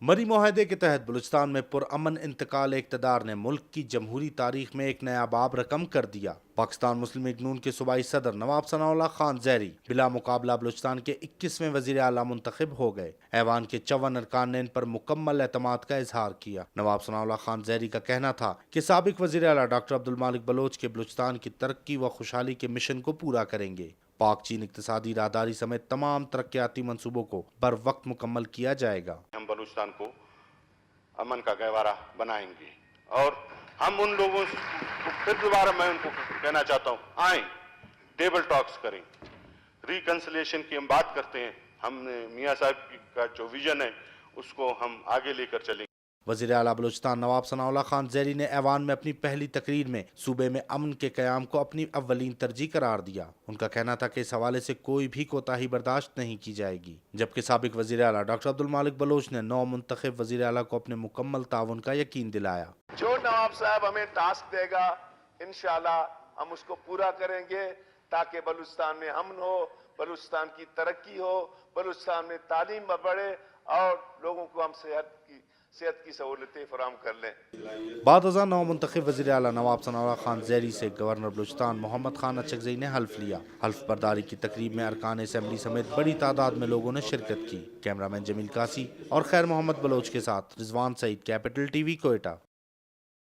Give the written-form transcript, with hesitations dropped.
मरी मुआहदे के तहत बलूचिस्तान में पुरअमन इंतकाल इक़्तिदार ने मुल्क की जमहूरी तारीख में एक नया बाब रकम कर दिया। पाकिस्तान मुस्लिम लीग नून के सूबाई सदर नवाब सनाउल्लाह खान ज़ैरी बिला मुकाबला बलूचिस्तान के 21वें वज़ीर आला मुंतखब हो गए। ऐवान के 54 अरकान ने इन पर मुकम्मल एतमाद का इजहार किया। नवाब सनाउल्लाह खान ज़ैरी का कहना था कि साबिक वज़ीर आला डॉक्टर अब्दुल मालिक बलोच के बलूचिस्तान की तरक्की व खुशहाली के मिशन को पूरा करेंगे। पाक चीन इक़्तिसादी राहदारी समेत तमाम तरक्याती मंसूबों को बर वक्त मुकम्मल किया जाएगा। हम बलूचिस्तान को अमन का गहवारा बनाएंगे और हम उन लोगों को फिर दोबारा मैं उनको कहना चाहता हूँ, आए टेबल टॉक्स करें, रिकंसिलिएशन की हम बात करते हैं। हमने मियाँ साहब का जो विजन है उसको हम आगे लेकर चलेंगे। वज़ीर आला बलूचिस्तान नवाब सनाउल्लाह खान ज़ैरी ने ऐवान में अपनी पहली तकरीर में सूबे में अमन के क़याम को अपनी अव्वलीन तरजीह करार दिया। उनका कहना था कि इस हवाले से कोई भी कोताही बर्दाश्त नहीं की जाएगी। जबकि साबिक वज़ीर आला डॉक्टर अब्दुल मालिक बलोच ने नौ मुंतखब वज़ीर आला को अपने मुकम्मल ताउन का यकीन दिलाया। जो नवाब साहब हमें टास्क देगा इंशाल्लाह हम उसको पूरा करेंगे ताकि बलूचिस्तान में अमन हो, बलूचिस्तान की तरक्की हो, बलूचिस्तान में तालीम बढ़े और लोगों को हम सेहत की सहूलतें फराहम कर लें। बाद अज़ां नौ मुंतखब वज़ीर आला नवाब सनाउल्लाह खान ज़ैरी से गवर्नर बलूचिस्तान मोहम्मद खान अचकज़ई ने हल्फ लिया। हल्फ बर्दारी की तकरीब में अरकान असम्बली समेत बड़ी तादाद में लोगों ने शिरकत की। कैमरामैन जमील कासी और खैर मोहम्मद बलोच के साथ रिजवान सईद, कैपिटल टीवी, कोयटा।